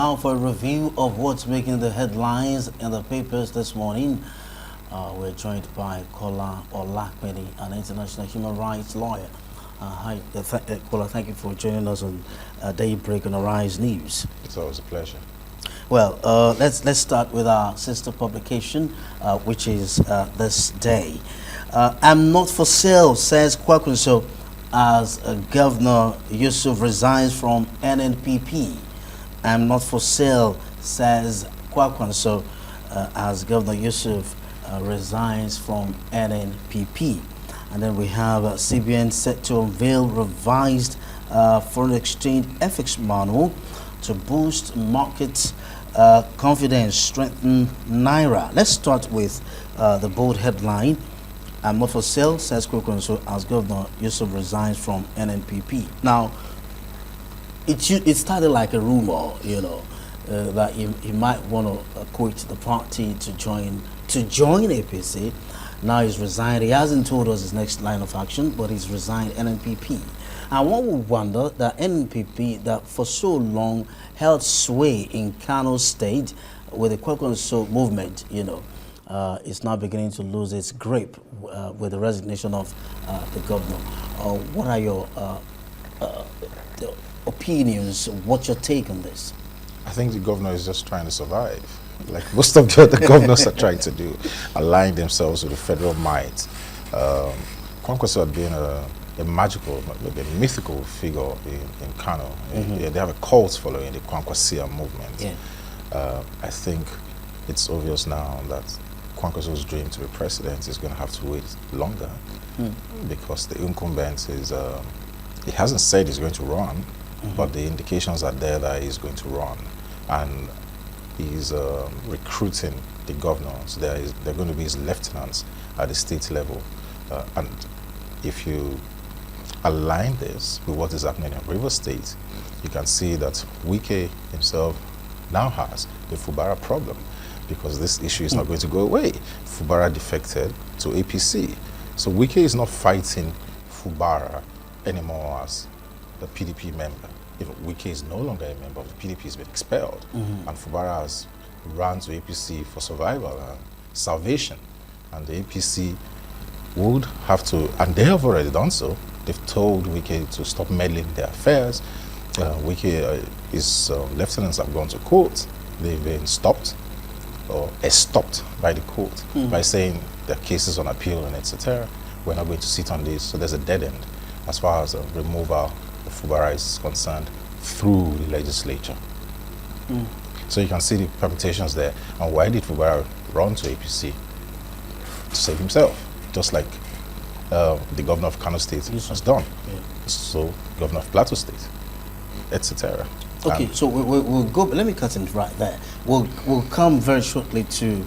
now for a review of what's making the headlines in the papers this morning. We're joined by Kola Olakmeni, an international human rights lawyer. Hi, Kola, thank you for joining us on Daybreak on Arise News. It's always a pleasure. Well, let's start with our sister publication, which is this day. I'm not for sale, says Kwankwaso, as Governor Yusuf resigns from NNPP. I'm not for sale, says Kwankwaso, as Governor Yusuf resigns from NNPP. And then we have CBN set to unveil revised foreign exchange ethics manual to boost market confidence, strengthen Naira. Let's start with the bold headline. I'm not for sale, says Kwankwaso, as Governor Yusuf resigns from NNPP. Now, it started like a rumor, that he might want to quit the party to join APC. Now he's resigned. He hasn't told us his next line of action, but he's resigned NNPP. And one would wonder that NNPP, that for so long held sway in Kano State with the Kwankwaso movement, is now beginning to lose its grip with the resignation of the governor. What are your opinions? What's your take on this? I think the governor is just trying to survive, like most of the other governors are trying to do, align themselves with the federal might. Kwankwaso had been a magical, a mythical figure in Kano. They have a cult following the Kwankwasia movement. Yeah. I think it's obvious now that Kwankwaso's dream to be president is going to have to wait longer because the incumbent is, he hasn't said he's going to run, but the indications are there that he's going to run. And he's recruiting the governors. They're going to be his lieutenants at the state level. And if you align this with what is happening in River State, you can see that Wizkid himself now has the Fubara problem, because this issue is not going to go away. Fubara defected to APC. So Wizkid is not fighting Fubara anymore as a PDP member. Even Wizkid is no longer a member of the PDP, has been expelled. And Fubara has run to APC for survival and salvation. And the APC would have to, and they have already done so, they've told Wizkid to stop meddling in their affairs. Wizkid, his lieutenants have gone to court. They've been stopped or stopped by the court by saying their cases on appeal and etc. We're not going to sit on this. So there's a dead end as far as removal of Fubara is concerned through the legislature. So you can see the permutations there. And why did Fubara run to APC? To save himself, just like the governor of Kano State has done. So governor of Plateau State, etc. Okay, so we'll go. Let me cut it right there. We'll come very shortly to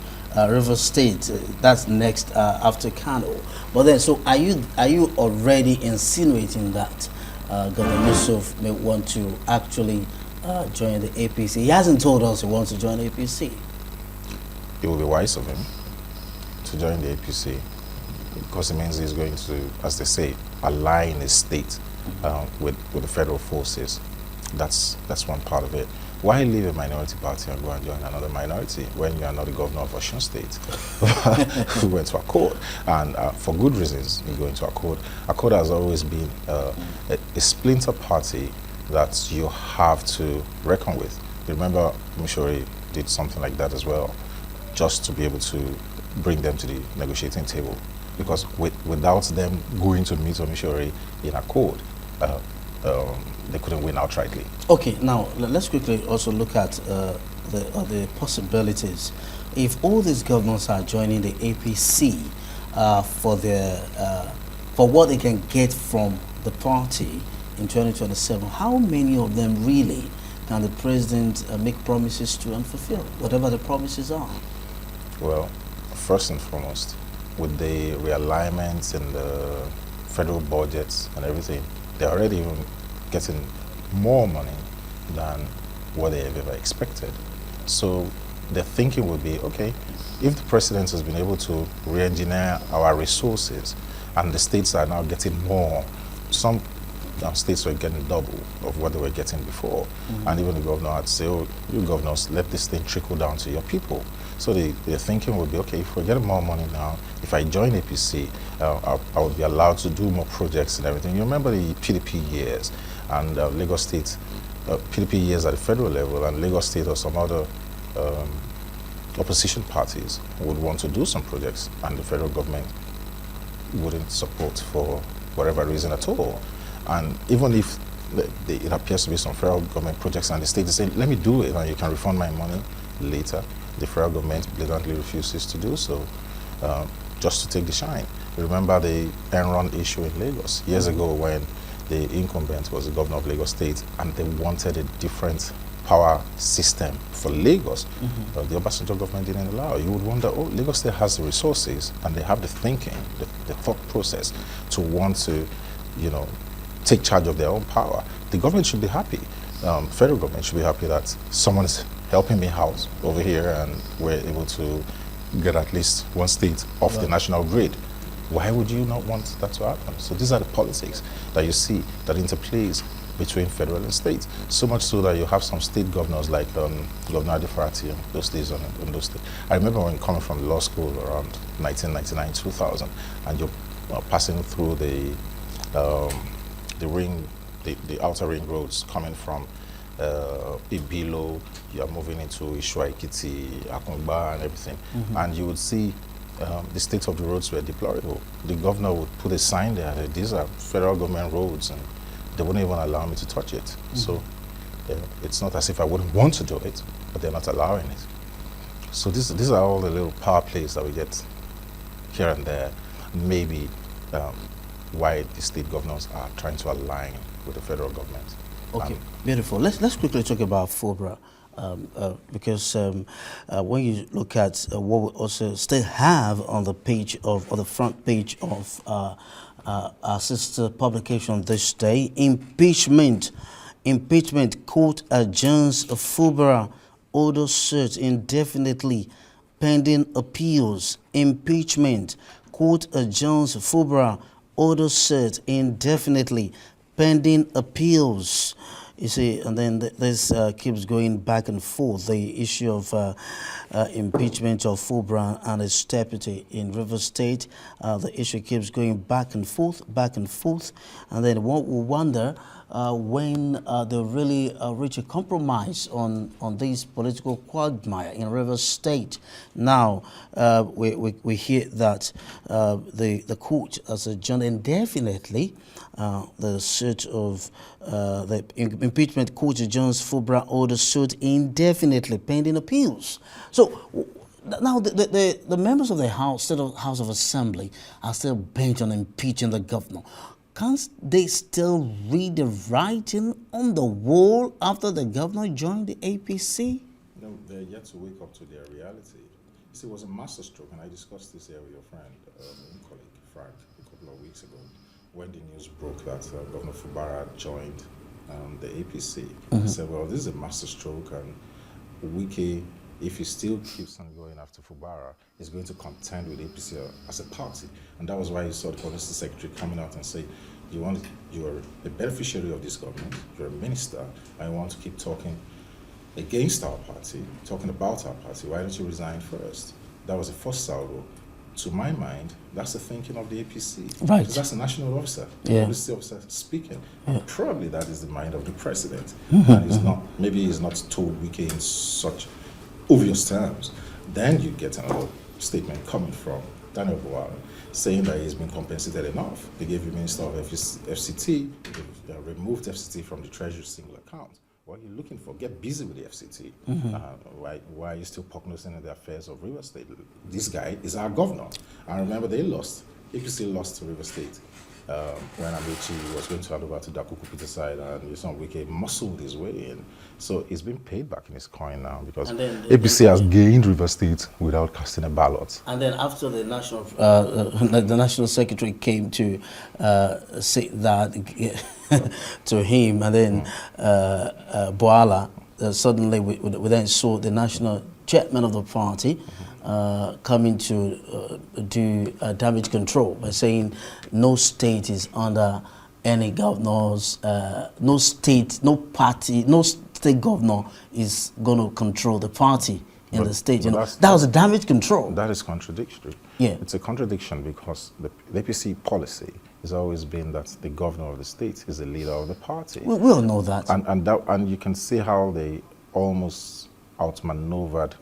River State. That's next after Kano. But then, so are you already insinuating that Governor Yusuf may want to actually join the APC? He hasn't told us he wants to join the APC. It will be wise of him to join the APC, because it means he's going to, as they say, align his state with the federal forces. That's one part of it. Why leave a minority party and go and join another minority when you are not the governor of Osun State? We went to Accord, and for good reasons we go into Accord. Accord has always been a splinter party that you have to reckon with. Remember, Mishori did something like that as well, just to be able to bring them to the negotiating table. Because without them going to meet Mishori in Accord, they couldn't win outrightly. Okay, now let's quickly also look at the possibilities. If all these governors are joining the APC for what they can get from the party in 2027, how many of them really can the president make promises to and fulfill, whatever the promises are? Well, first and foremost, with the realignment in the federal budgets and everything, they're already even getting more money than what they have ever expected. So the thinking would be, okay, if the president has been able to re-engineer our resources and the states are now getting more, some states were getting double of what they were getting before. And even the governor had said, oh, you governors, let this thing trickle down to your people. So their thinking would be, okay, if we're getting more money now, if I join APC, I would be allowed to do more projects and everything. You remember the PDP years and Lagos State, PDP years at the federal level, and Lagos State or some other opposition parties would want to do some projects, and the federal government wouldn't support for whatever reason at all. And even if it appears to be some federal government projects and the state is saying, let me do it and you can refund my money later, the federal government blatantly refuses to do so, just to take the shine. Remember the Enron issue in Lagos years ago when the incumbent was the governor of Lagos State and they wanted a different power system for Lagos. The Obasanjo government didn't allow. You would wonder, oh, Lagos State has the resources and they have the thinking, the thought process to want to, take charge of their own power. The government should be happy. Federal government should be happy that someone is helping me out over here and we're able to get at least one state off the national grid. Why would you not want that to happen? So these are the politics that you see that interplays between federal and state. So much so that you have some state governors like Governor Adefarati and those days on those states. I remember when coming from law school around 1999, 2000, and you're passing through the outer ring roads coming from Ibilo, you're moving into Ishuaikiti, Akungba and everything, and you would see the state of the roads were deplorable. The governor would put a sign there that these are federal government roads and they wouldn't even allow me to touch it. So it's not as if I wouldn't want to do it, but they're not allowing it. So these are all the little power plays that we get here and there. Maybe why the state governors are trying to align with the federal government. Okay, beautiful. Let's quickly talk about FOBRA. Because when you look at what we also still have on the page of, or the front page of our sister publication this day, impeachment, court adjourns FOBRA order cert indefinitely pending appeals. Impeachment, court adjourns FOBRA order cert indefinitely pending appeals. You see, and then this keeps going back and forth. The issue of impeachment of FOBRA and its deputy in Rivers State, the issue keeps going back and forth, and then one will wonder when they really reach a compromise on this political quagmire in Rivers State. Now, we hear that the court has adjourned indefinitely the suit of the impeachment court adjourns FOBRA order suit indefinitely pending appeals. So now the members of the House of Assembly are still bent on impeaching the governor. Can't they still read the writing on the wall after the governor joined the APC? No, they're yet to wake up to their reality. You see, it was a masterstroke, and I discussed this here with your friend, colleague Frank, a couple of weeks ago, when the news broke that Governor Fubara joined the APC. He said, well, this is a masterstroke, and Wiki, if he still keeps on going after Fubara, is going to contend with APC as a party. And that was why you saw the Policy Secretary coming out and say, you are a beneficiary of this government, you're a minister, and you want to keep talking against our party, talking about our party. Why don't you resign first? That was the first salvo. To my mind, that's the thinking of the APC. Right. Because that's a national officer, Yeah. policy officer speaking. Yeah. And probably that is the mind of the president. And he's not, maybe he's not told Wiki in such obvious terms. Then you get another statement coming from Daniel Buhari saying that he's been compensated enough. They gave you Minister of FCT, they removed FCT from the Treasury single account. What are you looking for? Get busy with the FCT. Why are you still prognosing in the affairs of River State? This guy is our governor. And remember, they lost. APC lost to River State when Amici was going to hand over to Dakuku Peter side, and Yusuf Wike muscled his way in. So he's been paid back in his coin now because APC has gained River State without casting a ballot. And then after the national secretary came to say that to him, and then Boala, suddenly we then saw the national chairman of the party coming to do damage control by saying no state is under any governors, no state, no party, no state governor is going to control the party in the state. You know, that was a damage control. That is contradictory. Yeah. It's a contradiction because the APC policy has always been that the governor of the state is the leader of the party. We all know that. And you can see how they almost outmaneuvered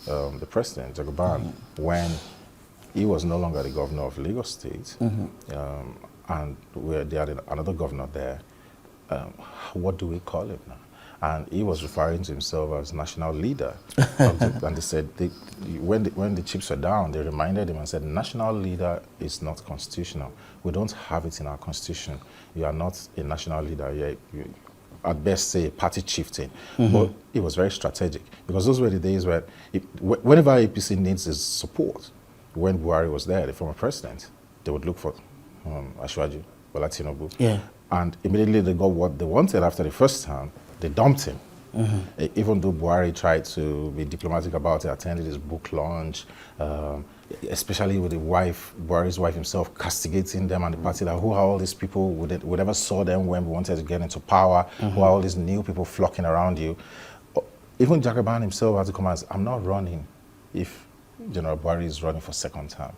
the president, Olubadan, when he was no longer the governor of Lagos State, and they had another governor there. What do we call him now? And he was referring to himself as national leader. And they said, when the chips were down, they reminded him and said, national leader is not constitutional. We don't have it in our constitution. You are not a national leader. You at best say party chieftain. But it was very strategic because those were the days where, whenever APC needs his support, when Buhari was there, the former president, they would look for Ashwaju, Bola Tinubu. Yeah. And immediately they got what they wanted after the first time. They dumped him. Even though Buhari tried to be diplomatic about it, attended his book launch, especially with the wife, Buhari's wife himself, castigating them and the party, that who are all these people, we never saw them when we wanted to get into power, who are all these new people flocking around you. Even Jagaban himself had to come and say, I'm not running if General Buhari is running for second term.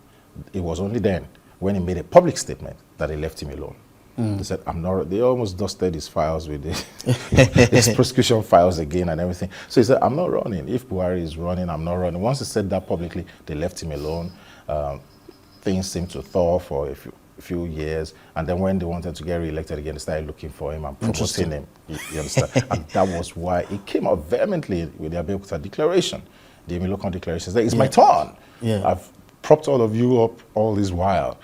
It was only then, when he made a public statement, that they left him alone. They said, I'm not, they almost dusted his files with his prosecution files again and everything. So he said, I'm not running. If Buhari is running, I'm not running. Once he said that publicly, they left him alone. Things seemed to thaw for a few years. And then when they wanted to get re-elected again, they started looking for him and promoting him. You understand? And that was why he came out vehemently with the Abeokuta declaration, the Emilokan declaration. That it's my turn. Yeah. I've propped all of you up all this while.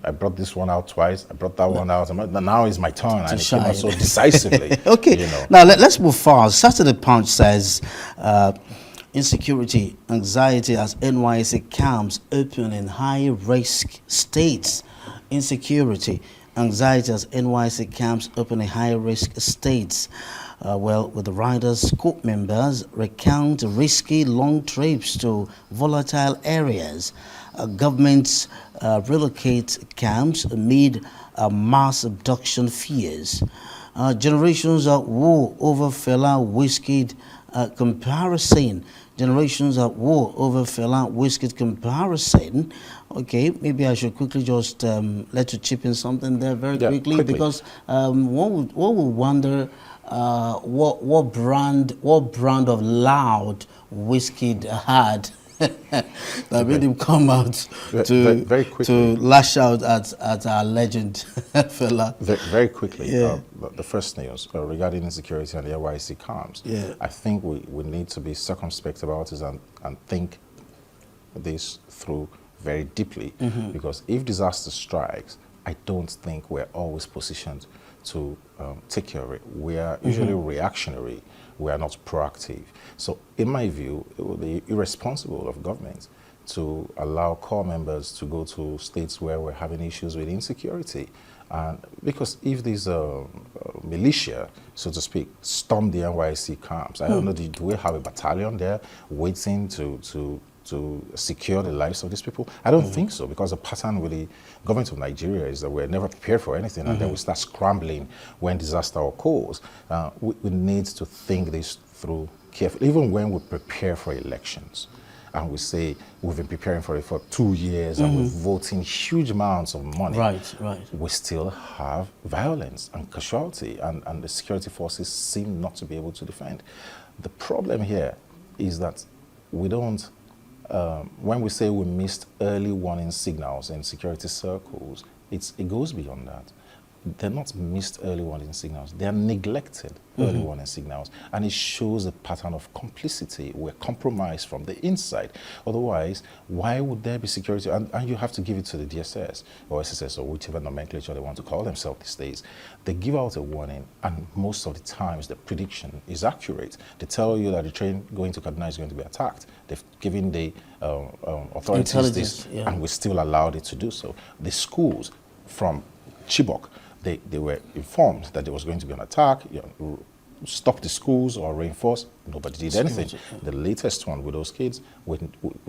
I brought this one out twice. I brought that one out. And now it's my turn. And it came out so decisively. Okay. You know. Now, let's move forward. Saturday Punch says, insecurity, anxiety as NYSC camps open in high-risk states. Insecurity, anxiety as NYSC camps open in high-risk states. Well, with the riders, court members recount risky long trips to volatile areas. Governments relocate camps amid mass abduction fears. Generations at war over Fela, Wizkid comparison. Generations at war over Fela, Wizkid comparison. Okay, maybe I should quickly just let you chip in something there very quickly, because one would wonder what brand of loud Wizkid had that made him come out to lash out at our legend Fela. Very quickly, the first news regarding insecurity and the NYSC camps. I think we need to be circumspect about it and think this through very deeply, because if disaster strikes, I don't think we're always positioned to take care of it. We are usually reactionary. We are not proactive. So in my view, it would be irresponsible of government to allow core members to go to states where we're having issues with insecurity. Because if these militia, so to speak, storm the NYSC camps, I don't know, do we have a battalion there waiting to secure the lives of these people? I don't think so, because the pattern with the government of Nigeria is that we're never prepared for anything, and then we start scrambling when disaster occurs. We need to think this through carefully, even when we prepare for elections. And we say we've been preparing for it for 2 years and we're voting huge amounts of money. Right. We still have violence and casualty, and the security forces seem not to be able to defend. The problem here is that we don't, when we say we missed early warning signals in security circles, it goes beyond that. They're not missed early warning signals. They are neglected early warning signals. And it shows a pattern of complicity. We're compromised from the inside. Otherwise, why would there be security? And you have to give it to the DSS or SSS or whichever nomenclature they want to call themselves these days. They give out a warning, and most of the times the prediction is accurate. They tell you that the train going to Kaduna is going to be attacked. They've given the authorities this, and we still allowed it to do so. The schools from Chibok, they were informed that there was going to be an attack, stop the schools or reinforce. Nobody did anything. The latest one with those kids, we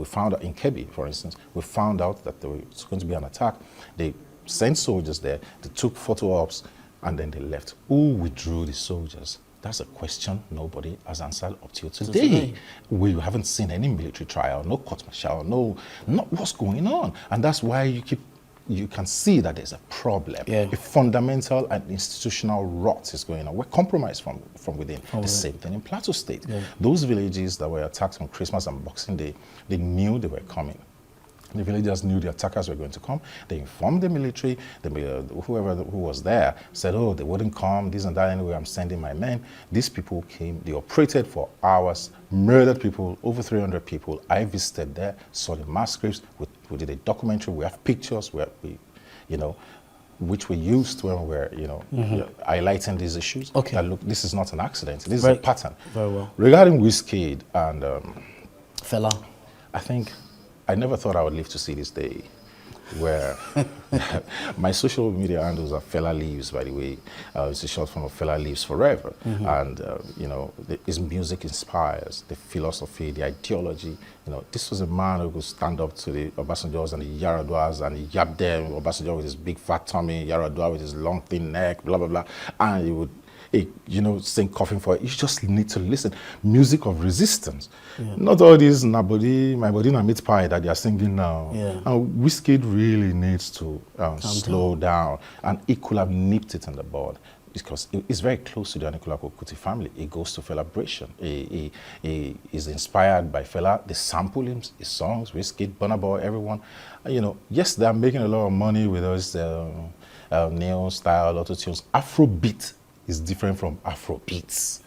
found out in Kebbi, for instance, we found out that there was going to be an attack. They sent soldiers there, they took photo ops, and then they left. Who withdrew the soldiers? That's a question nobody has answered up till today. We haven't seen any military trial, no court martial, not what's going on. And that's why you can see that there's a problem. A fundamental and institutional rot is going on. We're compromised from within. The same thing in Plateau State. Those villages that were attacked on Christmas and Boxing Day, they knew they were coming. The villagers knew the attackers were going to come. They informed the military. Whoever who was there said, oh, they wouldn't come, this and that, anyway, I'm sending my men. These people came, they operated for hours, murdered people, over 300 people. I visited there, saw the mass graves. We did a documentary. We have pictures where which we used when we were, highlighting these issues. That, look, this is not an accident. This is a pattern. Very well. Regarding Wizkid and Fela, I think I never thought I would live to see this day, where my social media handles are Fela Lives, by the way. It's a short form of Fela Lives Forever. And, his music inspires the philosophy, the ideology. This was a man who could stand up to the Obasanjos and the Yaradwas and he yapped them, Obasanjo with his big fat tummy, Yaradua with his long thin neck, blah, blah, blah. And he would sing coughing for it. You just need to listen. Music of resistance. Not all these my body na meat pie that they are singing now. And Wizkid really needs to slow down. And he could have nipped it in the bud because it's very close to the Anikulapo Kuti family. He goes to Celebration. He is inspired by Fela. They sample him, his songs, Wizkid, Burna Boy, everyone. Yes, they are making a lot of money with those neo-style auto-tunes. Afrobeat is different from Afrobeats.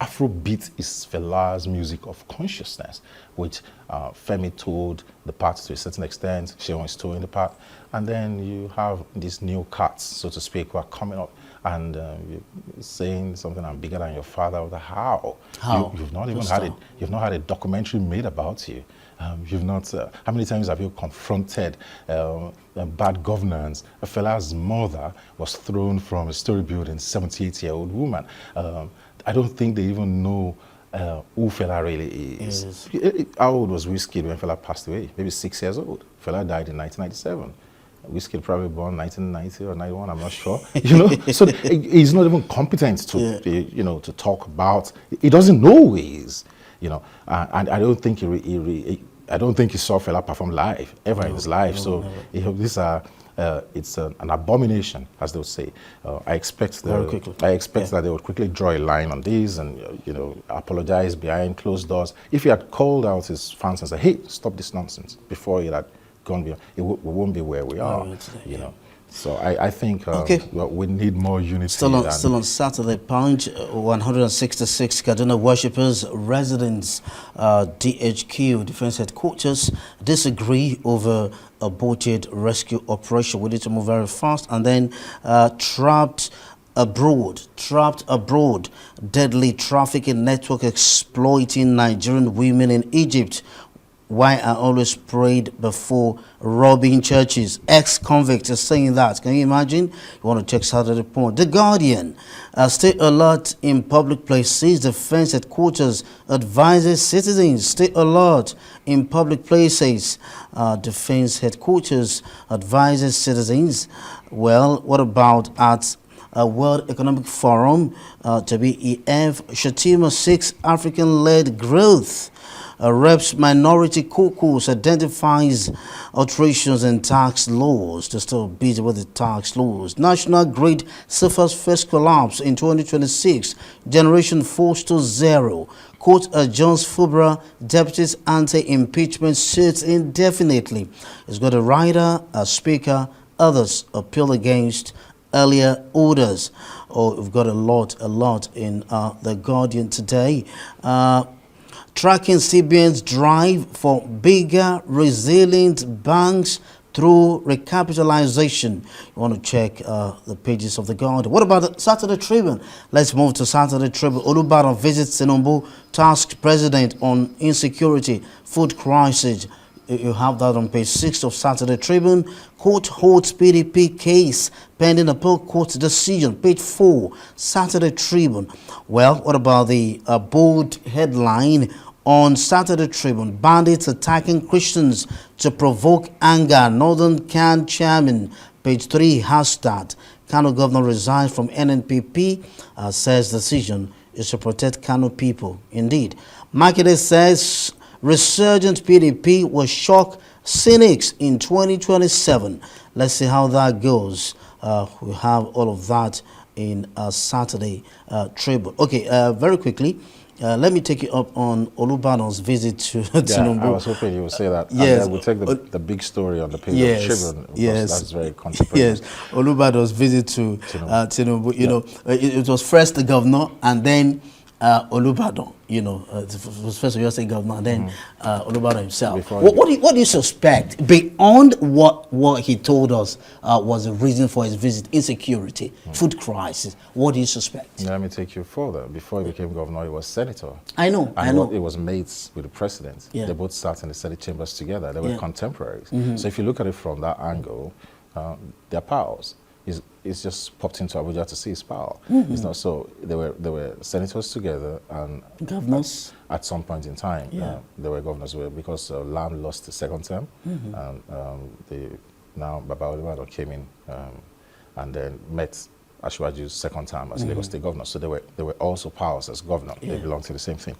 Afrobeat is Fela's music of consciousness, which Femi told the part to a certain extent, Sheon is told the part, and then you have these new cats, so to speak, who are coming up and saying something, I'm bigger than your father. How? You've not even had a documentary made about you. You've not. How many times have you confronted bad governance? Fela's mother was thrown from a story building, 78-year-old woman. I don't think they even know who Fela really is. How old was Wizkid when Fela passed away? Maybe 6 years old. Fela died in 1997. Wizkid probably born 1990 or 91. I'm not sure. So he's not even competent to to talk about. He doesn't know who he is. And I don't think I don't think he saw Fela perform live ever in his life. These are it's an abomination, as they would say. I expect that they would quickly draw a line on these and apologize behind closed doors. If he had called out his fans and said, "Hey, stop this nonsense," before he had gone beyond, we won't be where we are. So I think we need more unity. Still on Saturday Punch, 166 Kaduna worshippers, residents, DHQ, Defense Headquarters, disagree over aborted rescue operation. We need to move very fast. And then trapped abroad, deadly trafficking network exploiting Nigerian women in Egypt. Why I always prayed before robbing churches. Ex-convict is saying that. Can you imagine? You want to check Saturday Point. The Guardian. Stay alert in public places. Defense Headquarters advises citizens. Stay alert in public places. Defense Headquarters advises citizens. Well, what about at World Economic Forum? WEF. Shatima seeks African-led growth. Reps Minority Caucus identifies alterations in tax laws. They're still busy with the tax laws. National Grid suffers first collapse in 2026. Generation falls to zero. Court adjourns FUBRA deputies anti-impeachment suits indefinitely. It's got a rider, a speaker, others appeal against earlier orders. We've got a lot in The Guardian today. Tracking CBN's drive for bigger, resilient banks through recapitalization. You want to check the pages of The Guardian. What about the Saturday Tribune? Let's move to Saturday Tribune. Olubadan visits Tinubu, tasked president on insecurity, food crisis. You have that on page 6 of Saturday Tribune. Court holds PDP case pending appeal court decision. Page 4, Saturday Tribune. Well, what about the bold headline on Saturday Tribune? Bandits attacking Christians to provoke anger. Northern CAN chairman. Page 3 has that. Kano governor resigns from NNPP, says decision is to protect Kano people. Indeed. Makinde says resurgent PDP will shock cynics in 2027. Let's see how that goes. We have all of that in Saturday Tribune. Okay, very quickly, let me take you up on Olubadan's visit to Tinubu. I was hoping you would say that. Yes. And then we'll take the big story on the page Yes. of Tribune. Yes. That's very contemporary. Yes. Olubadan's visit to Tinubu. You know, it was first the governor and then Olubadan. You know, it was first you say governor and then Olubadan himself. What do you suspect beyond what he told us was the reason for his visit? Insecurity, food crisis. What do you suspect? Let me take you further. Before he became governor, he was senator. I know. And it was mates with the president. Yeah. They both sat in the Senate chambers together. They were contemporaries. Mm-hmm. So if you look at it from that angle, their pals. He's just popped into Abuja to see his pal. Mm-hmm. It's not so. They were senators together and Governors. At some point in time, Yeah. they were governors because Lam lost the second term, and now Baba Olubadan came in and then met Ashwaju's second term as Lagos State governor. So they were also powers as governor. Yeah. They belong to the same thing.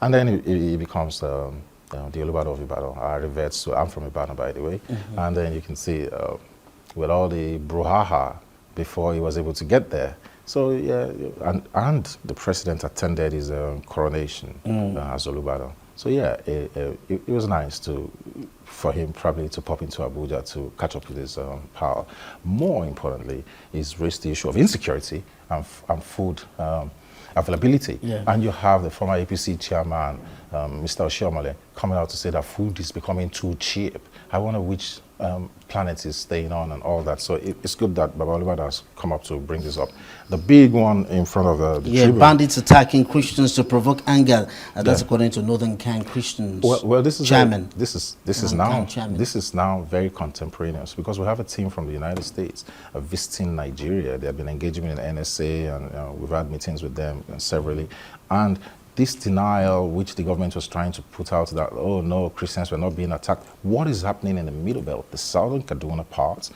And then he becomes the Olubadan of Ibadan. I revert to, I'm from Ibadan, by the way. And then you can see with all the brouhaha before he was able to get there. So yeah, and the president attended his coronation as Olubadan. So yeah, it was nice for him probably to pop into Abuja to catch up with his power. More importantly, he's raised the issue of insecurity and food availability. Yeah. And you have the former APC chairman, Mr. Oshiomhole, coming out to say that food is becoming too cheap. I wonder which planet is staying on and all that. So it's good that Baba Olubadan has come up to bring this up. The big one in front of the Tribune. Bandits attacking Christians to provoke anger. That's according to Northern Kang Christians. Well, this is chairman. This is now very contemporaneous because we have a team from the United States visiting Nigeria. They have been engaging in NSA, and we've had meetings with them severally. And this denial, which the government was trying to put out that, oh no, Christians were not being attacked. What is happening in the Middle Belt, the southern Kaduna parts,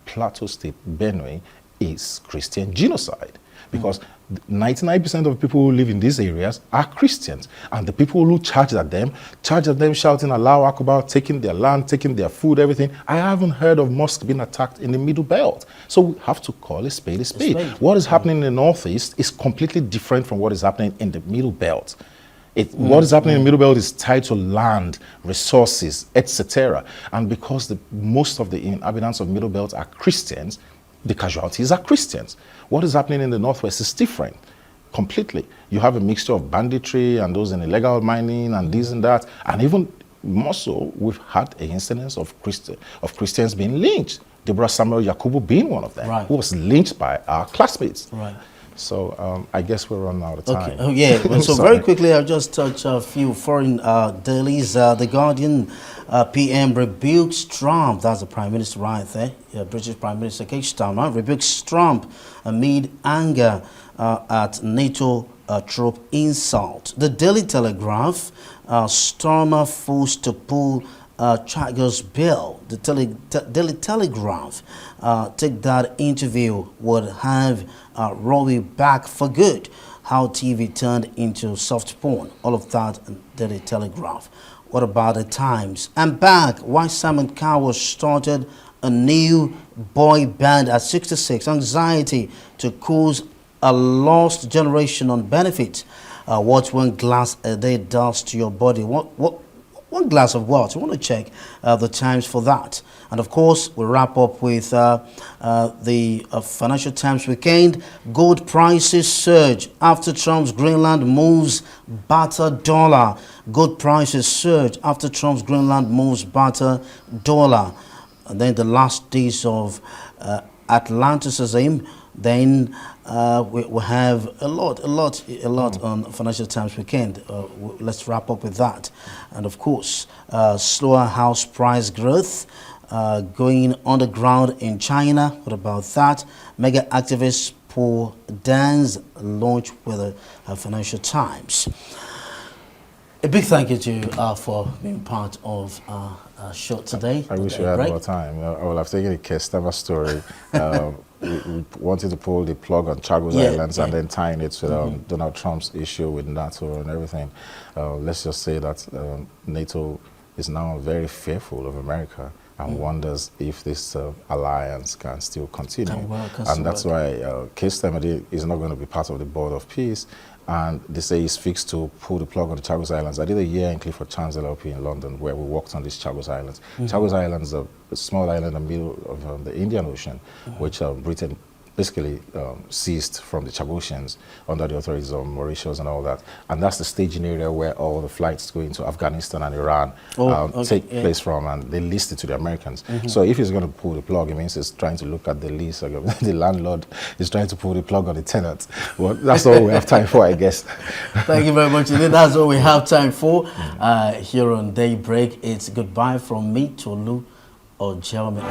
Plateau State, Benue, is Christian genocide. Because 99% of people who live in these areas are Christians. And the people who charge at them shouting Allahu Akbar, taking their land, taking their food, everything. I haven't heard of mosques being attacked in the Middle Belt. So we have to call a spade a spade. What is happening in the Northeast is completely different from what is happening in the Middle Belt. What is happening in the Middle Belt is tied to land, resources, etc. And because most of the inhabitants of Middle Belt are Christians, the casualties are Christians. What is happening in the Northwest is different, completely. You have a mixture of banditry and those in illegal mining and this and that. And even more so, we've had an incidence of Christians being lynched. Deborah Samuel Yakubu being one of them, who was lynched by our classmates. Right. So I guess we're running out of time. Okay. Oh, yeah. Well, so very quickly, I'll just touch a few foreign dailies. The Guardian PM rebukes Trump. That's the Prime Minister right there. British Prime Minister Keir Starmer rebukes Trump amid anger at NATO troop insult. The Daily Telegraph, Starmer forced to pull Chagas bill. The Daily Telegraph, take that interview would have Robbie back for good. How TV turned into soft porn. All of that in Daily Telegraph. What about the Times? And back, why Simon Cowell started a new boy band at 66. Anxiety to cause a lost generation on benefits. What one glass a day does to your body. One glass of water. You want to check the Times for that. And of course, we'll wrap up with the Financial Times weekend. Gold prices surge after Trump's Greenland moves batter dollar. Gold prices surge after Trump's Greenland moves batter dollar. And then the last days of Atlanticism. Then we have a lot on Financial Times weekend. Let's wrap up with that. And of course, slower house price growth going underground in China. What about that? Mega activists pour dance launch with the Financial Times. A big thank you to you for being part of our show today. I wish we had more time. I would have taken a Kestama story. wanting to pull the plug on Chagos Yeah, Islands yeah. and then tying it to Donald Trump's issue with NATO and everything. Let's just say that NATO is now very fearful of America and wonders if this alliance can still continue. And that's why Case Temede is not going to be part of the Board of Peace. And they say he's fixed to pull the plug on the Chagos Islands. I did a year in Clifford Chance LLP in London where we worked on these Chagos Islands. Chagos Islands are a small island in the middle of the Indian Ocean, which Britain basically seized from the Chagosians under the authorities of Mauritius and all that. And that's the staging area where all the flights going to Afghanistan and Iran take place from, and they leased it to the Americans. So if he's going to pull the plug, it means he's trying to look at the lease. The landlord is trying to pull the plug on the tenant. Well, that's all we have time for, I guess. Thank you very much. That's all we have time for here on Daybreak. It's goodbye from me, Tolu or Jeremy.